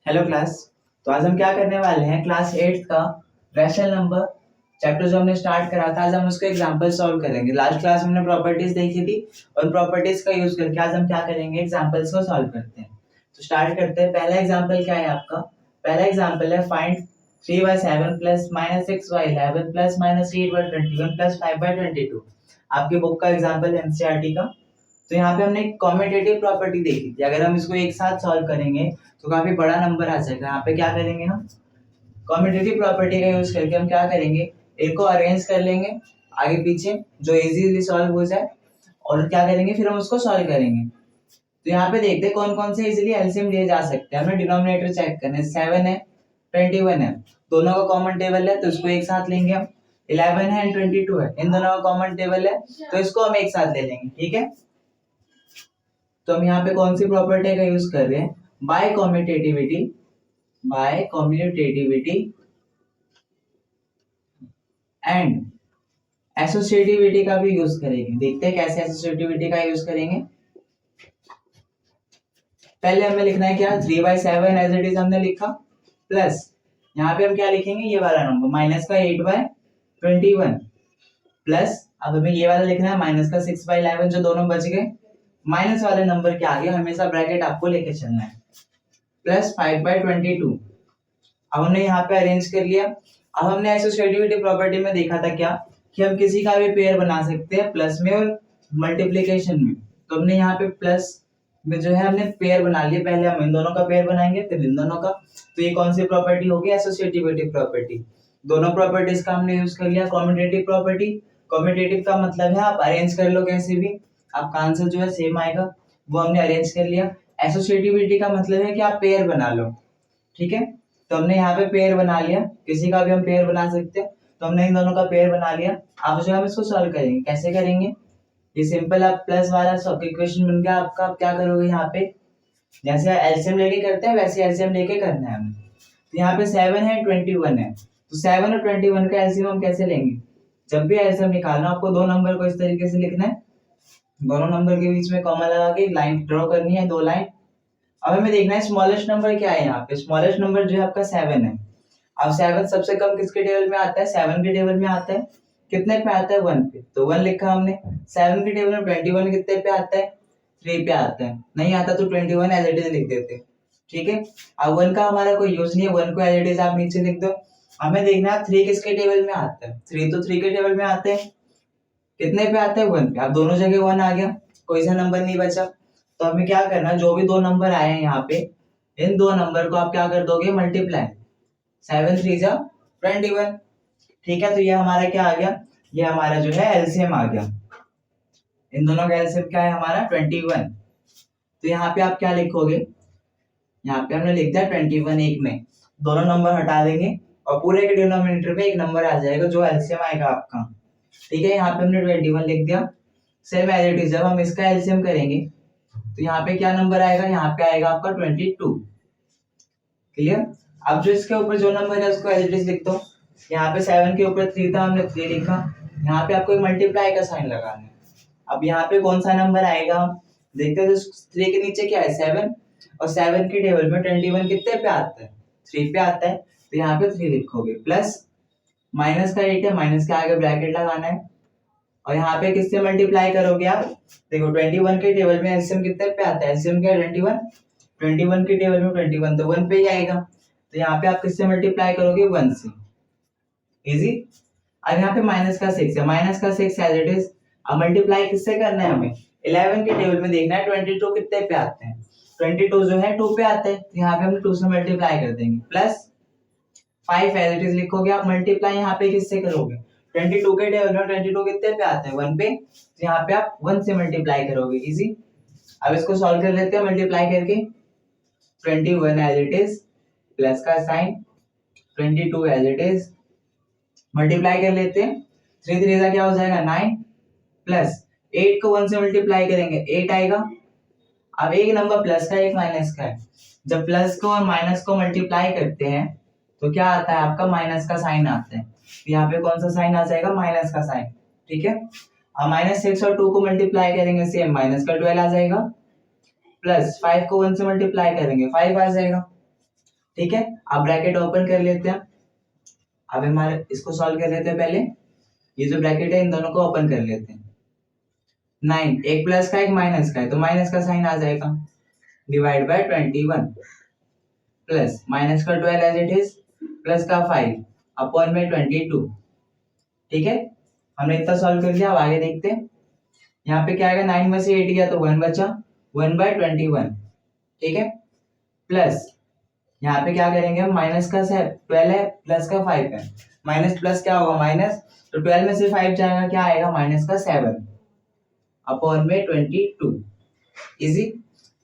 Hello class. तो आज हम क्या करने वाले हैं, क्लास 8 का रैशनल नंबर चैप्टर जो हमने स्टार्ट करा था, आज हम उसका एग्जांपल सॉल्व करेंगे। लास्ट क्लास में हमने प्रॉपर्टीज देखी थी और प्रॉपर्टीज का यूज करके आज हम क्या करेंगे, एग्जांपल्स को सॉल्व करते हैं। तो स्टार्ट करते हैं। पहला एग्जांपल क्या है आपका? पहला एग्जांपल है फाइंड 3/7 प्लस -6/11 प्लस -8/21 प्लस 5/22। आपकी बुक का एग्जांपल है एनसीईआरटी का। तो यहाँ पे हमने एक कॉम्यूटेटिव प्रॉपर्टी देखी थी। अगर हम इसको एक साथ सॉल्व करेंगे तो काफी बड़ा नंबर आ जाएगा। यहाँ पे क्या करेंगे, हम कॉम्यूटेटिव प्रॉपर्टी का यूज करके हम क्या करेंगे, इनको अरेंज कर लेंगे आगे पीछे जो इजीली सॉल्व हो जाए, और क्या करेंगे फिर हम उसको सॉल्व करेंगे। तो यहाँ पे देखते हैं कौन कौन से इजीली एलसीएम लिए जा सकते हैं। हमें डिनोमिनेटर चेक करना है। 7 है, 21 है, दोनों का कॉमन टेबल है तो इसको एक साथ लेंगे हम। 11 है एंड 22 है, इन दोनों का कॉमन टेबल है तो इसको हम एक साथ ले लेंगे। ठीक है, तो हम यहाँ पे कौन सी प्रॉपर्टी का यूज कर रहे हैं, बाय कॉम्यूटेटिविटी एंड एसोसिएटिविटी का भी यूज करेंगे। देखते हैं कैसे एसोसिएटिविटी का यूज करेंगे। पहले हमें लिखना है क्या, 3/7 एज इट इज हमने लिखा, प्लस यहाँ पे हम क्या लिखेंगे, ये वाला नंबर माइनस का 8/21 प्लस अब हमें ये वाला लिखना है माइनस का 6/11, जो दोनों बच गए। माइनस वाले नंबर के आगे हमेशा ब्रैकेट आपको लेके चलना है, प्लस 5/22। अब हमने यहाँ पे अरेंज कर लिया। अब हमने एसोसिएटिविटी प्रॉपर्टी में देखा था क्या, कि हम किसी का भी पेयर बना सकते हैं प्लस में और मल्टीप्लिकेशन में। तो हमने यहाँ पे प्लस में जो है हमने पेयर बना लिया। पहले हम इन दोनों का पेयर बनाएंगे फिर इन दोनों का। तो ये कौन सी प्रॉपर्टी होगी, एसोसिएटिविटी प्रॉपर्टी। दोनों प्रॉपर्टीज का हमने यूज कर लिया। कॉम्यूटेटिव प्रॉपर्टी, कॉम्यूटेटिव का मतलब है आप अरेंज कर लो कैसे भी, आपका आंसर जो है सेम आएगा, वो हमने अरेंज कर लिया। एसोसिएटिविटी का मतलब है कि आप पेयर बना लो। ठीक है, तो हमने यहाँ पे पेयर बना लिया, किसी का भी हम पेयर बना सकते हैं। तो हमने इन दोनों का पेयर बना लिया। अब जो हम इसको सॉल्व करेंगे, कैसे करेंगे, ये सिंपल आप प्लस वाला इक्वेशन बन गया आपका। आप क्या करोगे, यहाँ पे जैसे एलसीएम लेके करते हैं वैसे एलसीएम लेके करना है हमें। तो यहाँ पे 7 है 21 है, तो 7 और 21 का एलसीएम हम कैसे लेंगे, जब भी एलसीएम निकालना आपको दो नंबर को इस तरीके से लिखना है, दोनों नंबर के बीच में कॉमा लगा के लाइन ड्रॉ करनी है, दो लाइन। अब हमें देखना है स्मॉलेस्ट नंबर क्या है। यहाँ पे स्मॉलेस्ट नंबर जो है आपका 7 है। अब 7 सबसे कम किसके टेबल में आता है, 7 के टेबल में आता है। कितने पे आता है, 1 पे, तो 1 लिखा हमने। 7 के टेबल में 21 कितने पे आता है, 3 पे आता है। नहीं आता तो 21 एज इट इज लिख देते। ठीक है, अब 1 का हमारा कोई यूज नहीं है, 1 को एज इट इज आप नीचे लिख दो। हमें देखना है 3 किसके टेबल में आता है, 3 तो 3 के टेबल में आते हैं। कितने पे आते हैं, 1 पे। अब दोनों जगह 1 आ गया, कोई सा नंबर नहीं बचा। तो हमें क्या करना है, जो भी दो नंबर आए हैं यहाँ पे, इन दो नंबर को आप क्या कर दोगे, मल्टीप्लाई। 7 3 जा 21। ठीक है, तो ये हमारा क्या आ गया, ये हमारा जो है एलसीएम आ गया। इन दोनों का एलसीएम क्या है हमारा, 21। तो यहाँ पे आप क्या लिखोगे, यहाँ पे हमने लिख दिया 21 एक में, दोनों नंबर हटा देंगे और पूरे के डिनोमिनेटर में एक नंबर आ जाएगा जो एलसीएम आएगा आपका। ठीक है, यहाँ पे हमने 21 लिख दिया। सेम एज इट इज जब हम इसका एलसीएम करेंगे तो यहाँ पे क्या नंबर आएगा, यहाँ पे आएगा आपका 22। क्लियर। अब जो इसके ऊपर जो नंबर है उसको एज इट इज लिख दो। यहाँ पे 7 के ऊपर 3 था, हमने 3 लिखा। यहाँ पे आपको एक मल्टीप्लाई का साइन लगाना है। अब यहाँ पे कौन सा नंबर आएगा, हम देखते हैं। तो 3 के नीचे क्या है, 7, और 7 के टेबल में 21 कितने पे आता है, 3 पे आता है। तो यहाँ पे 3 लिखोगे, प्लस माइनस का 8 है, माइनस के आगे ब्रैकेट लगाना है, और यहाँ पे किससे मल्टीप्लाई करोगे आप, देखो 21 के टेबल में एलसीएम कितने पे आता है, एलसीएम क्या है 21, 21 के टेबल में 21 तो 1 पे ही आएगा। तो यहाँ पे आप किससे मल्टीप्लाई करोगे, 1 से। इजी। अब यहाँ पे माइनस का 6 है, माइनस का 6 एज इट इज। अब मल्टीप्लाई किससे करना है हमें, 11 के टेबल में देखना है 22 कितने पे आते हैं, 22 जो है 2 पे आते हैं। तो यहाँ पे हम 2 से मल्टीप्लाई कर देंगे, प्लस 5 एज इट इज लिखोगे आप। मल्टीप्लाई यहाँ पे किससे करोगे, 22 के टेबल में 22 कितने पे आते हैं, 1 पे। तो यहाँ पे आप 1 से मल्टीप्लाई करोगे, इजी। अब इसको सॉल्व कर लेते हैं मल्टीप्लाई करके। 21 एज इट इज, प्लस का sign, 22 as it is, multiply कर लेते हैं। 3 3 का क्या हो जाएगा, 9, प्लस 8 को 1 से मल्टीप्लाई करेंगे 8 आएगा। अब एक नंबर प्लस का एक माइनस का है, जब प्लस को और माइनस को मल्टीप्लाई करते हैं तो क्या आता है आपका, माइनस का साइन आता है। तो यहाँ पे कौन सा साइन आ जाएगा, माइनस का साइन। ठीक है, अब -6 और 2 को मल्टीप्लाई करेंगे सेम, माइनस का 12 आ जाएगा, प्लस 5 को 1 से मल्टीप्लाई करेंगे 5 आ जाएगा। ठीक है, अब ब्रैकेट ओपन कर लेते हैं। अब हमारे इसको सॉल्व कर लेते हैं। पहले ये जो ब्रैकेट है इन दोनों को ओपन कर लेते हैं। 9, एक प्लस का एक माइनस का है तो माइनस का साइन आ जाएगा, डिवाइड बाय 21 प्लस माइनस का 12 एज इट इज, प्लस का 5 अपॉन में 22। ठीक है, हमने इतना सॉल्व कर लिया। अब आगे देखते हैं। यहाँ पे क्या आएगा, 9 में से 8 गया तो 1 बचा, 1/21। ठीक है, प्लस यहाँ पे क्या करेंगे हम, माइनस का 12 है, प्लस का 5 है, माइनस प्लस क्या होगा माइनस, तो 12 में से 5 जाएगा, क्या आएगा माइनस का 7 अपॉन में 22। इजी।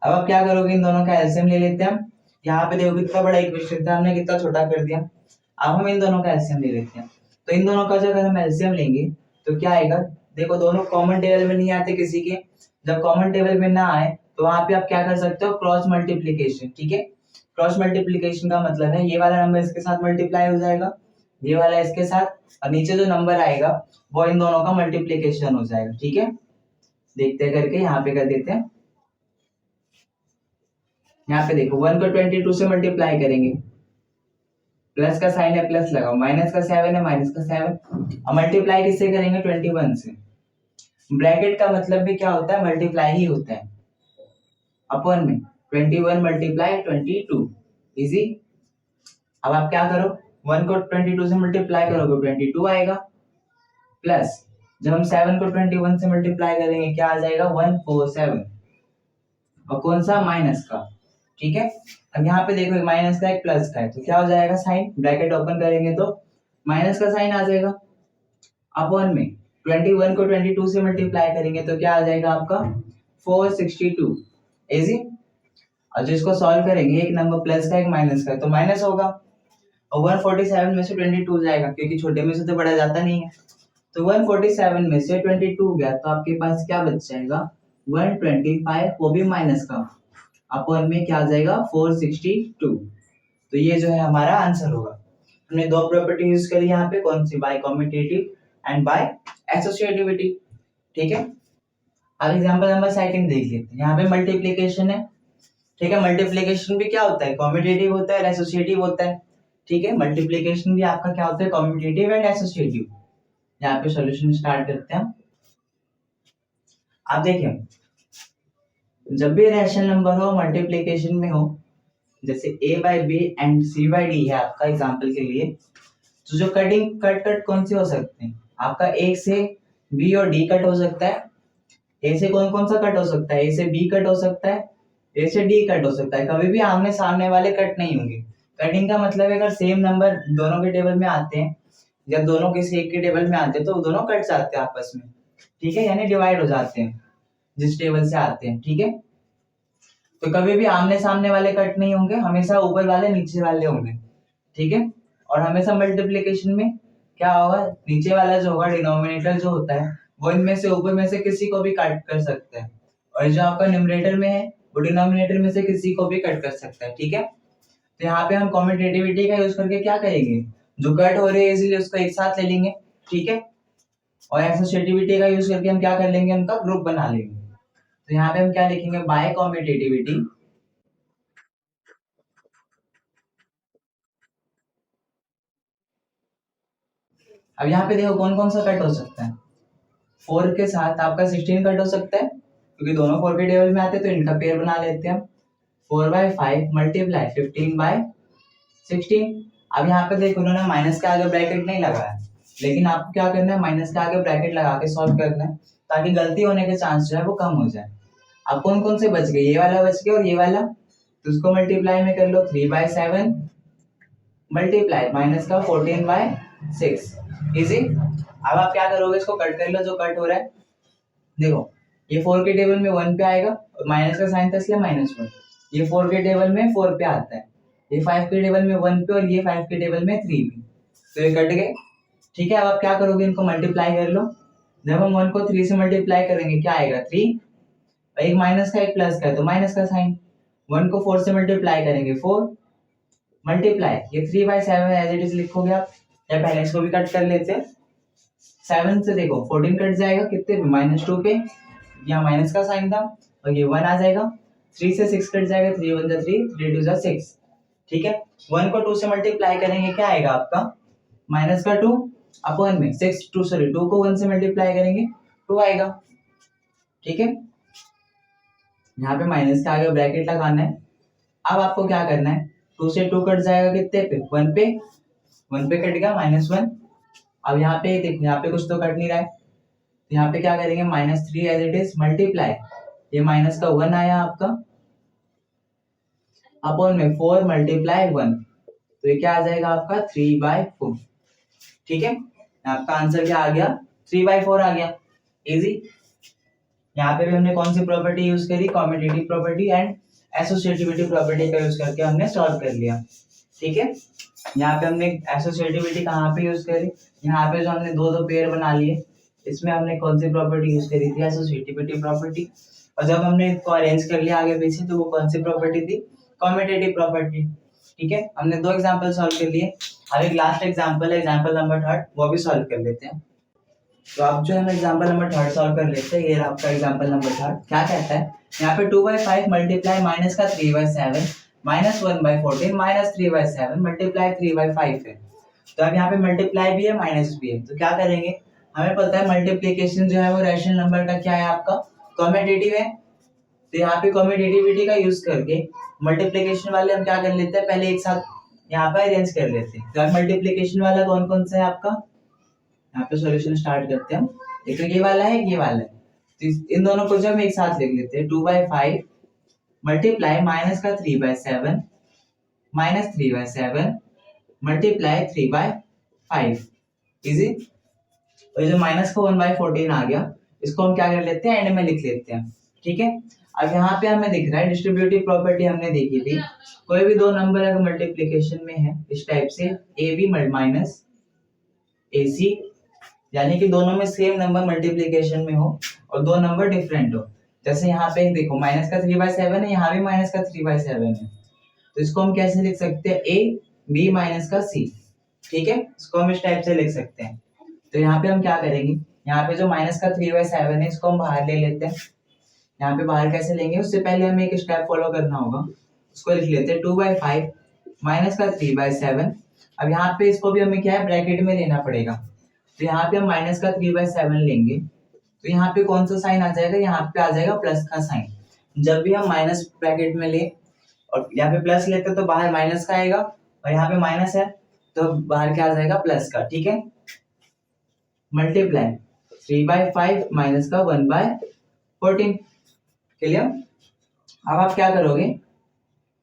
अब आप क्या करोगे, इन दोनों का एलसीएम ले लेते हैं हम। यहाँ पे देखो कितना बड़ा इक्वेशन था, हमने कितना छोटा कर दिया। अब हम इन दोनों का एलसीएम ले लेते हैं। तो इन दोनों का जो अगर हम एलसीएम लेंगे तो क्या आएगा, देखो दोनों कॉमन टेबल में नहीं आते किसी के। जब कॉमन टेबल में ना आए तो वहां पे आप क्या कर सकते हो, क्रॉस मल्टीप्लीकेशन। ठीक है, क्रॉस मल्टीप्लीकेशन का मतलब है ये वाला नंबर इसके साथ मल्टीप्लाई हो जाएगा, ये वाला इसके साथ, और नीचे जो नंबर आएगा वो इन दोनों का मल्टीप्लीकेशन हो जाएगा। ठीक है, देखते हैं करके, यहाँ पे कर देते हैं। यहाँ पे देखो 1 को 22 से मल्टीप्लाई करेंगे, प्लस का साइन है प्लस लगाओ, माइनस का 7 है माइनस का 7, और मल्टीप्लाई किससे करेंगे 21 से। ब्रैकेट का मतलब भी क्या होता है, मल्टीप्लाई ही होता है, अपॉन में 21 मल्टीप्लाई 22। इजी। अब आप क्या करो, 1 को 22 से मल्टीप्लाई करोगे 22 आएगा, प्लस जब हम 7 को 21 से मल्टीप्लाई करेंगे क्या आ जाएगा 147, और कौन सा माइनस का। ठीक है, अब यहाँ पे देखो माइनस का एक प्लस का है तो क्या हो जाएगा साइन, ब्रैकेट ओपन करेंगे तो माइनस का साइन आ जाएगा, अपॉन में 21 को 22 से मल्टीप्लाई करेंगे तो क्या आ जाएगा आपका 462। इजी। और जिसको सॉल्व करेंगे, एक नंबर प्लस का एक माइनस का है तो माइनस होगा, और 147 में से 22 जाएगा क्योंकि छोटे में से तो बड़ा जाता नहीं है, तो 147 में से 22 गया तो आपके पास क्या बच जाएगा 125, वो भी माइनस का, अपॉन में क्या आ जाएगा 462। तो ये जो है हमारा आंसर होगा। हमने दो प्रॉपर्टी यूज करी यहाँ पे, कौन सी, by commutative and by associativity. ठीक है, अब एग्जांपल नंबर सेकंड देख लेते हैं। यहाँ पे मल्टीप्लिकेशन है। ठीक है, मल्टीप्लिकेशन भी क्या होता है, कम्यूटेटिव होता है, एसोसिएटिव होता है। ठीक है, मल्टीप्लिकेशन भी आपका क्या होता है, कम्यूटेटिव एंड एसोसिएटिव। यहाँ पे सॉल्यूशन स्टार्ट करते हैं। आप देखिए, जब भी रैशनल नंबर हो मल्टीप्लिकेशन में हो, जैसे a by B and c by D है आपका एग्जांपल के लिए, तो जो कट कौन से हो सकते हैं, आपका a से b और d कट हो सकता है। a से कौन कौन सा कट हो सकता है, a से b कट हो सकता है, a से d कट हो सकता है। कभी भी आमने सामने वाले कट नहीं होंगे। कटिंग का मतलब है अगर सेम नंबर दोनों के टेबल में आते हैं या दोनों किसी एक के टेबल में आते हैं तो दोनों कट जाते हैं आपस में। ठीक है, यानी डिवाइड हो जाते हैं जिस टेबल से आते हैं। ठीक है, तो कभी भी आमने सामने वाले कट नहीं होंगे, हमेशा ऊपर वाले नीचे वाले होंगे। ठीक है, और हमेशा मल्टीप्लिकेशन में क्या होगा, नीचे वाला जो होगा डिनोमिनेटर जो होता है वो इनमें से ऊपर में से किसी को भी कट कर सकता है, और जो आपका न्यूमरेटर में है वो डिनोमिनेटर में से किसी को भी कट कर सकता है। ठीक है, तो यहाँ पे हम कम्यूटेटिविटी का यूज करके क्या करेंगे, जो कट हो रहे हैं इसलिए उसको एक साथ ले लेंगे। ठीक है, और एसोसिएटिविटी का यूज करके हम क्या कर लेंगे, उनका ग्रुप बना लेंगे। तो यहाँ पे हम क्या लिखेंगे, बाय कम्यूटेटिविटी अब यहाँ पे देखो कौन कौन सा कट हो सकता है, 4 के साथ आपका 16 कट हो सकता है क्योंकि दोनों 4 के टेबल में आते हैं तो इनका पेयर बना लेते हैं हम। 4/5 मल्टीप्लाई 15/16। अब यहाँ पे देखो उन्होंने माइनस के आगे ब्रैकेट नहीं लगाया, लेकिन आपको क्या करना है, माइनस के आगे ब्रैकेट लगा के सॉल्व करना है ताकि गलती होने के चांस जो है वो कम हो जाए। अब कौन कौन से बच गए, ये वाला बच गया और ये वाला, तो उसको मल्टीप्लाई में कर लो, 3/7 मल्टीप्लाई माइनस का 14/6। इजी। अब आप क्या करोगे, इसको कट कर लो जो कट हो रहा है। देखो ये 4 के टेबल में 1 पे आएगा और माइनस का साइन था इसलिए -1। ये 4 के टेबल में 4 पे आता है, ये 5 के टेबल में 1 पे, और ये 5 के टेबल में 3 पे, तो ये कट गए। ठीक है, अब आप क्या करोगे, इनको मल्टीप्लाई कर लो। जब हम 1 को 3 से मल्टीप्लाई करेंगे क्या आएगा 3, एक माइनस का एक प्लस का है तो माइनस का साइन। 1 को 4 से मल्टीप्लाई करेंगे 4 मल्टीप्लाई, ये 3/7 एज इट इज लिखोगे आप, या पहले इसको भी कट कर लेते हैं। 7 से देखो 14 कट जाएगा कितने पे, -2 पे, यहाँ माइनस का साइन था और ये 1 आ जाएगा। 3 से 6 कट जाएगा, 3 1 जा 3, 3 2 जा 6। ठीक है, 1 को 2 से मल्टीप्लाई करेंगे क्या आएगा आपका माइनस का 2 अपॉन में 2 को 1 से मल्टीप्लाई करेंगे 2 आएगा। ठीक है, यहाँ पे माइनस के आगे ब्रैकेट लगाना है। अब आपको क्या करना है, 2 से 2 कट जाएगा कितने पे 1 पे, 1 पे कट गया -1। अब यहाँ पे देखो, यहाँ पे कुछ तो कट नहीं रहा है, तो यहाँ पे क्या करेंगे -3 एज इट इज मल्टीप्लाई, ये माइनस का 1 आया आपका अपॉन में 4 मल्टीप्लाई 1, तो ये क्या आ जाएगा आपका 3/4। ठीक है, आपका आंसर क्या आ गया 3/4 आ गया। इजी। यहाँ पे भी हमने कौन सी प्रॉपर्टी यूज करी, commutative property and associativity property का यूज करके हमने सॉल्व कर लिया। ठीक है, यहाँ पे हमने एसोसिएटिविटी कहाँ पे यूज करी, यहाँ पे जो हमने दो दो पेयर बना लिए, इसमें हमने कौन सी प्रॉपर्टी यूज करी थी एसोसिएटिविटी प्रॉपर्टी, और जब हमने इसको अरेंज कर लिया आगे पीछे तो वो कौन सी प्रॉपर्टी थी कॉम्यूटेटिव प्रॉपर्टी। ठीक है, हमने दो एग्जांपल सॉल्व कर लिए, अब एक लास्ट एग्जांपल है एग्जांपल नंबर 3 वो भी सॉल्व कर लेते हैं। तो आप जो है एग्जांपल नंबर 3 सॉल्व कर लेते हैं। ये आपका एग्जांपल नंबर 3 क्या कहता है, यहाँ पे 2/5 मल्टीप्लाई माइनस का 3/7 -1/14 -3/7 मल्टीप्लाई 3/5 है। तो अब यहाँ पे मल्टीप्लाई भी है माइनस भी है, तो क्या करेंगे, हमें पता है मल्टीप्लिकेशन जो है वो रैशनल नंबर का क्या है आपका कॉम्यूटेटिव है, तो यहाँ पे कॉम्यूटेटिविटी का यूज करके मल्टीप्लिकेशन वाले हम क्या कर लेते हैं, पहले एक साथ यहाँ पे अरेंज कर लेते हैं। तो मल्टीप्लिकेशन वाला कौन कौन सा है आपका, यहाँ पे सॉल्यूशन स्टार्ट करते हैं। एक तो ये वाला है, ये वाला है, तो इन दोनों को जब हम एक साथ लिख लेते हैं 2/5 मल्टीप्लाई माइनस का 3/7 -3/7 मल्टीप्लाई 3/5। इजी। और जो माइनस का 1/14 आ गया, इसको हम क्या कर लेते हैं एंड में लिख लेते हैं। ठीक है, अब यहाँ पे हमें दिख रहा है डिस्ट्रीब्यूटिव प्रॉपर्टी हमने देखी थी, कोई भी दो नंबर अगर मल्टीप्लिकेशन में है इस टाइप से ए बी माइनस ए सी, यानी कि दोनों में सेम नंबर मल्टीप्लिकेशन में हो और दो नंबर डिफरेंट हो, जैसे यहाँ पे देखो माइनस का 3/7 है, यहाँ भी माइनस का 3/7 है, तो इसको हम कैसे लिख सकते हैं ए बी माइनस का सी। ठीक है, इसको हम इस टाइप से लिख सकते हैं। तो यहाँ पे हम क्या करेंगे, यहाँ पे जो माइनस का 3/7 है इसको हम बाहर ले लेते हैं। यहाँ पे बाहर कैसे लेंगे, उससे पहले हमें एक स्टेप फॉलो करना होगा, उसको लिख लेते हैं 2/5 माइनस का 3/7। अब यहाँ पे इसको भी हमें क्या है ब्रैकेट में लेना पड़ेगा, तो यहाँ पे हम माइनस का 3/7 लेंगे, तो यहाँ पे कौन सा साइन आ जाएगा, यहाँ पे आ जाएगा प्लस का साइन। जब भी हम माइनस ब्रैकेट में ले और यहाँ पे प्लस लेते तो बाहर माइनस का आएगा, और यहाँ पे माइनस है तो बाहर क्या आ जाएगा प्लस का। ठीक है, मल्टीप्लाई 3/5 माइनस का 1/14। क्लियर। अब आप क्या करोगे,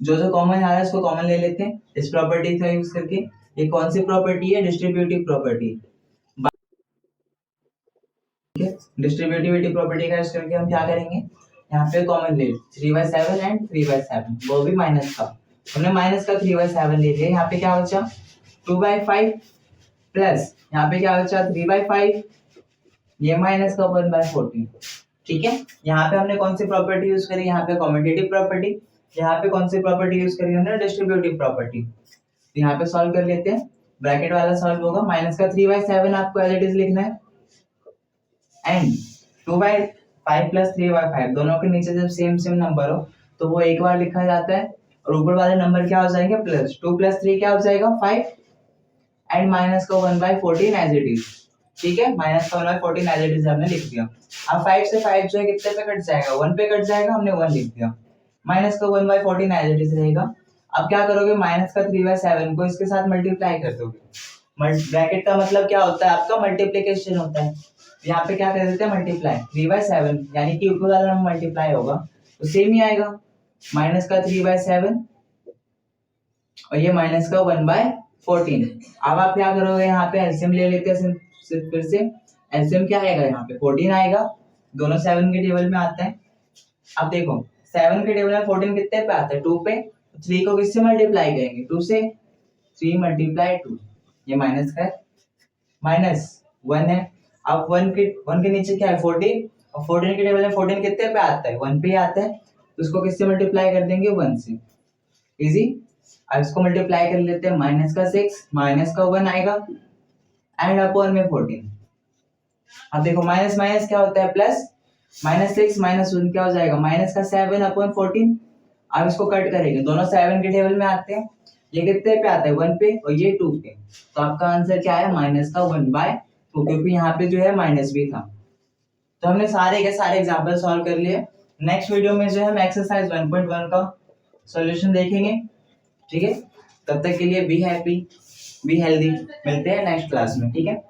जो जो कॉमन आ रहा है उसको कॉमन ले लेते हैं इस प्रॉपर्टी का यूज करके। ये कौन सी प्रॉपर्टी है, डिस्ट्रीब्यूटिव प्रॉपर्टी। डिस्ट्रीब्यूटिविटी प्रॉपर्टी का यूज करके हम क्या करेंगे, यहाँ पे कॉमन ले 3/7 एंड 3/7, वो भी माइनस का, हमने माइनस का 3/7 ले लिया। यहाँ पे क्या बचा 2/5 प्लस यहाँ पे क्या बचा 3/5, ये माइनस का 1/14। ठीक है, यहाँ पे हमने कौन सी प्रॉपर्टी यूज करी, यहाँ पे कॉम्यूटेटिव प्रॉपर्टी, यहाँ पे कौन सी प्रॉपर्टी यूज करी हमने डिस्ट्रीब्यूटिव प्रॉपर्टी। तो यहाँ पे सॉल्व कर लेते हैं, ब्रैकेट वाला सॉल्व होगा, माइनस का 3/7 आपको एज इट इज लिखना है एंड 2/5 प्लस 3/5 दोनों के नीचे जब सेम सेम नंबर हो तो वो एक बार लिखा जाता है, और ऊपर वाले नंबर क्या हो जाएंगे प्लस 2 + 3 क्या हो जाएगा 5 एंड माइनस का 1/14 एज इट इज। ठीक है, माइनस का 1/14 एज इट इज हमने लिख दिया। अब 5 से 5 जो है कितने पे कट जाएगा 1 पे कट जाएगा, हमने 1 लिख दिया, माइनस का 1/14 एज इट इज रहेगा। अब क्या करोगे, माइनस का 3/7 को इसके साथ मल्टीप्लाई कर दोगे। ब्रैकेट का मतलब क्या होता है आपका मल्टीप्लिकेशन होता है, यहाँ पे क्या कर देते हैं मल्टीप्लाई 3/7, यानी कि ऊपर वाला नंबर मल्टीप्लाई होगा तो सेम ही आएगा, माइनस का 3/7 और ये माइनस का 1/14। अब आप क्या करोगे, यहाँ पे एलसीएम ले लेते हैं फिर से, एलसीएम क्या आएगा यहाँ पे 14 आएगा, दोनों 7 के टेबल में आता है। अब देखो 7 के टेबल में 14 कितने पे आता है 2 पे, 3 को किससे मल्टीप्लाई करेंगे 2 से, 3 × 2, ये माइनस का है, -1 है। अब 1 के नीचे क्या है 14, और 14 के टेबल में 14 कितने पे आता है 1 पे ही आता है, तो उसको किससे मल्टीप्लाई कर देंगे 1 से। इजी। अब इसको मल्टीप्लाई कर लेते हैं, माइनस का 6 माइनस का 1 आएगा एंड अपॉन में 14। अब देखो माइनस माइनस क्या होता है प्लस, -6 - 1 क्या हो जाएगा माइनस का 7 अपॉन 14, अब इसको कट करेंगे, दोनों 7 के टेबल में आते हैं, ये कितने पे आता है 1 पे और ये 2 पे, तो आपका आंसर क्या है माइनस का 1/2, क्योंकि यहाँ पे जो है माइनस भी था। तो हमने सारे के सारे एग्जाम्पल सॉल्व कर लिए। नेक्स्ट वीडियो में जो है हम एक्सरसाइज 1.1 का सॉल्यूशन देखेंगे, ठीक है। तब तक के लिए बी हैप्पी बी हेल्दी, मिलते हैं नेक्स्ट क्लास में, ठीक है।